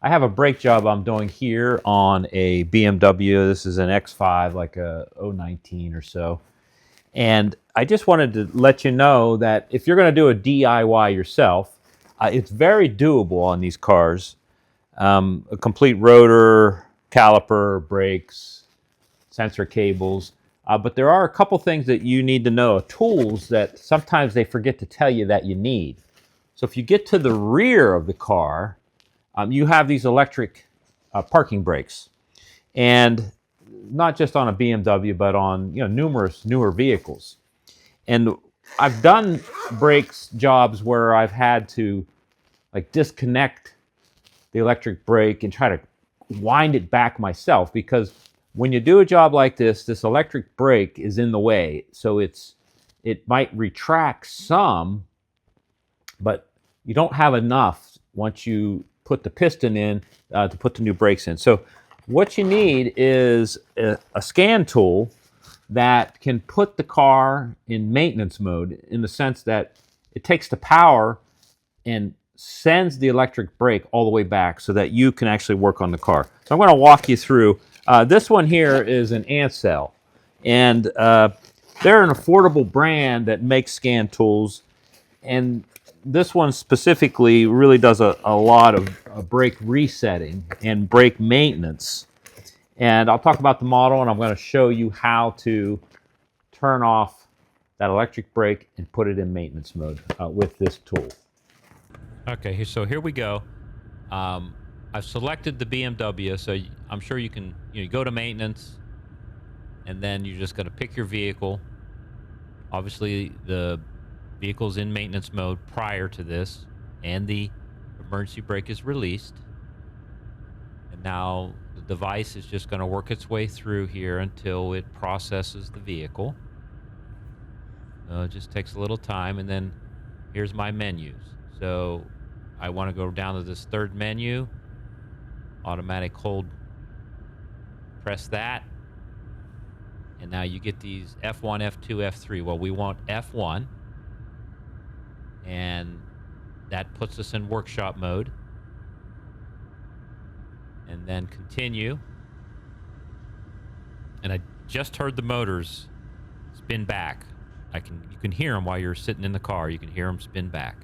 I have a brake job I'm doing here on a BMW. This is an X5, like a 019 or so. And I just wanted to let you know that if you're going to do a DIY yourself, it's very doable on these cars. A complete rotor, caliper, brakes, sensor cables. But there are a couple things that you need to know, tools that sometimes they forget to tell you that you need. So if you get to the rear of the car, you have these electric parking brakes. And not just on a BMW, but on numerous newer vehicles. And I've done brakes jobs where I've had to disconnect the electric brake and try to wind it back myself, because when you do a job like this electric brake is in the way. So it might retract some, but you don't have enough once you put the piston in to put the new brakes in. So what you need is a scan tool that can put the car in maintenance mode, in the sense that it takes the power and sends the electric brake all the way back so that you can actually work on the car. So I'm going to walk you through. This one here is an Ancel, and they're an affordable brand that makes scan tools, and this one specifically really does a lot of brake resetting and brake maintenance. And I'll talk about the model, and I'm going to show you how to turn off that electric brake and put it in maintenance mode with this tool. Okay, so here we go. I've selected the BMW, so I'm sure you can you go to maintenance, and then you're just going to pick your vehicle. Obviously, the vehicle's in maintenance mode prior to this, and the emergency brake is released. And now the device is just going to work its way through here until it processes the vehicle. It just takes a little time, and then here's my menus. So I want to go down to this third menu, automatic hold, press that, and now you get these F1, F2, F3. Well, we want F1, and that puts us in workshop mode. And then continue. And I just heard the motors spin back. You can hear them while you're sitting in the car. You can hear them spin back.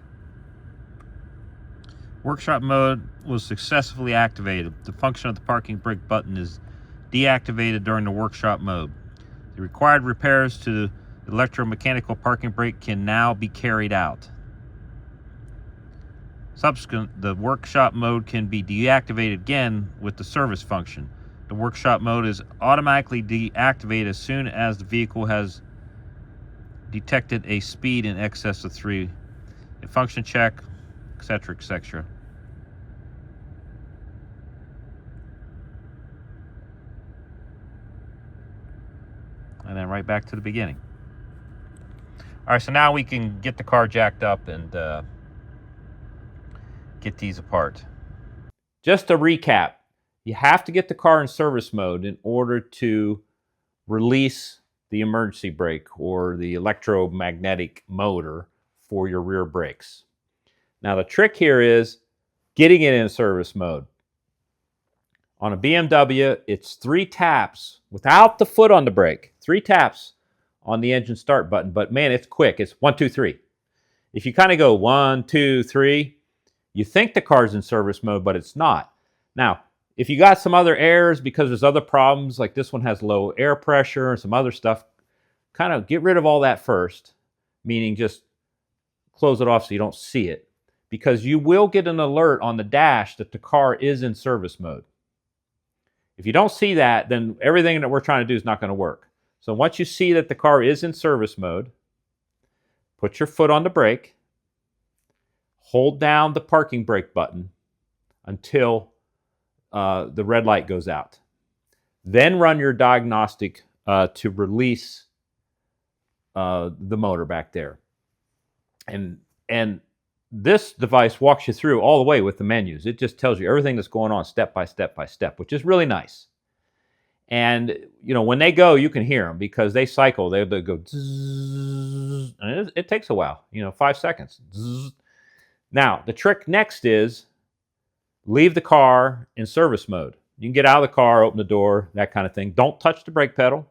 Workshop mode was successfully activated. The function of the parking brake button is deactivated during the workshop mode. The required repairs to the electromechanical parking brake can now be carried out. Subsequent, the workshop mode can be deactivated again with the service function. The workshop mode is automatically deactivated as soon as the vehicle has detected a speed in excess of 3, a function check, etc., etc. And then right back to the beginning. All right, so now we can get the car jacked up and get these apart. Just to recap, you have to get the car in service mode in order to release the emergency brake or the electromagnetic motor for your rear brakes. Now the trick here is getting it in service mode. On a BMW, it's 3 taps without the foot on the brake. 3 taps on the engine start button, but man, it's quick. It's 1, 2, 3. If you kind of go 1, 2, 3, you think the car's in service mode, but it's not. Now, if you got some other errors because there's other problems, like this one has low air pressure and some other stuff, kind of get rid of all that first, meaning just close it off so you don't see it, because you will get an alert on the dash that the car is in service mode. If you don't see that, then everything that we're trying to do is not going to work. So once you see that the car is in service mode, put your foot on the brake, hold down the parking brake button until the red light goes out. Then run your diagnostic to release the motor back there. And this device walks you through all the way with the menus. It just tells you everything that's going on step by step by step, which is really nice. And when they go, you can hear them because they cycle. They go zzz, and it takes a while, 5 seconds. Zzz. Now, the trick next is leave the car in service mode. You can get out of the car, open the door, that kind of thing. Don't touch the brake pedal.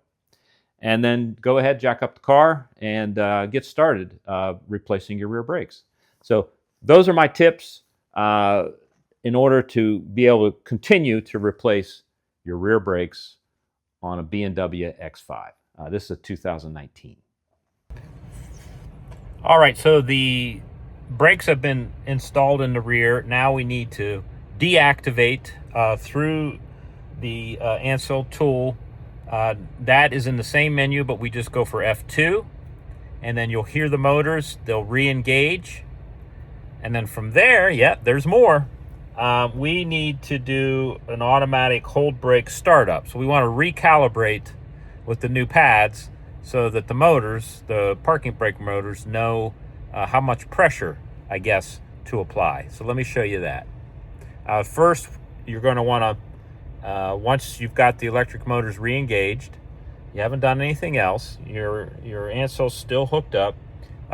And then go ahead, jack up the car, and get started replacing your rear brakes. So those are my tips in order to be able to continue to replace your rear brakes on a BMW X5. This is a 2019. All right, so the brakes have been installed in the rear. Now we need to deactivate through the Ancel tool. That is in the same menu, but we just go for F2, and then you'll hear the motors. They'll re-engage, and then from there, there's more. We need to do an automatic hold brake startup. So we want to recalibrate with the new pads so that the motors, the parking brake motors, know how much pressure, I guess, to apply. So let me show you that. First, you're going to want to, once you've got the electric motors re-engaged, you haven't done anything else, your Ancel's still hooked up,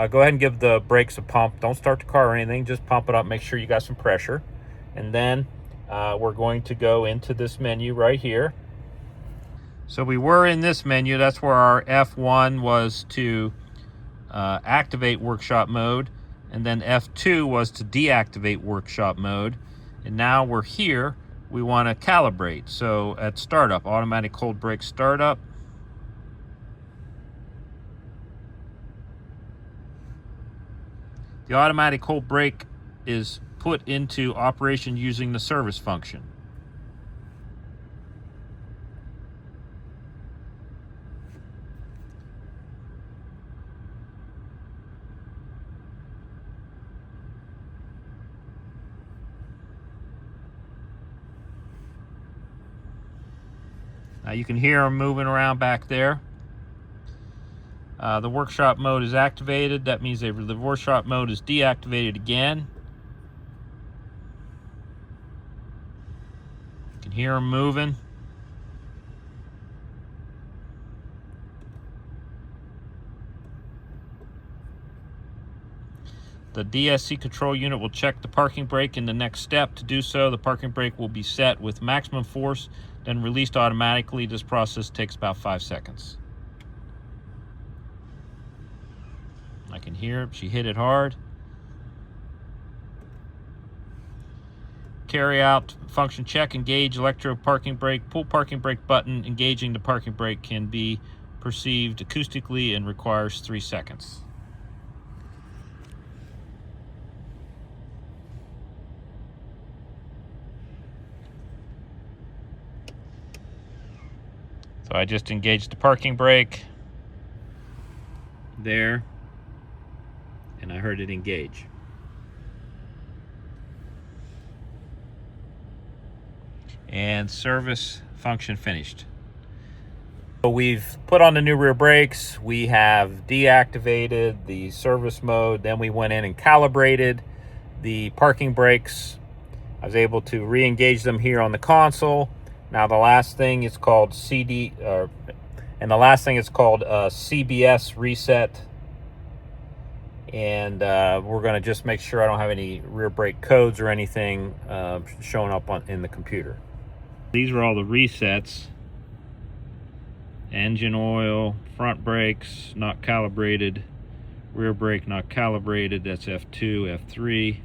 go ahead and give the brakes a pump. Don't start the car or anything, just pump it up, make sure you got some pressure. And then we're going to go into this menu right here. So we were in this menu. That's where our F1 was to activate workshop mode, and then F2 was to deactivate workshop mode. And now we're here. We want to calibrate. So at startup, automatic hold brake startup. The automatic hold brake is put into operation using the service function. Now you can hear them moving around back there. The workshop mode is activated. That means the workshop mode is deactivated again. You can hear them moving. The DSC control unit will check the parking brake in the next step. To do so, the parking brake will be set with maximum force, then released automatically. This process takes about 5 seconds. I can hear it. She hit it hard. Carry out function check, engage electro parking brake, pull parking brake button. Engaging the parking brake can be perceived acoustically and requires 3 seconds. So I just engaged the parking brake there, and I heard it engage. And service function finished. So we've put on the new rear brakes, we have deactivated the service mode, then we went in and calibrated the parking brakes. I was able to re-engage them here on the console. Now the last thing is called CBS reset. And we're going to just make sure I don't have any rear brake codes or anything showing up in the computer. These are all the resets. Engine oil, front brakes not calibrated, rear brake not calibrated, that's F2, F3,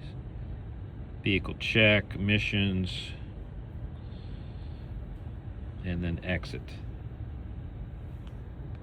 vehicle check, emissions, and then exit.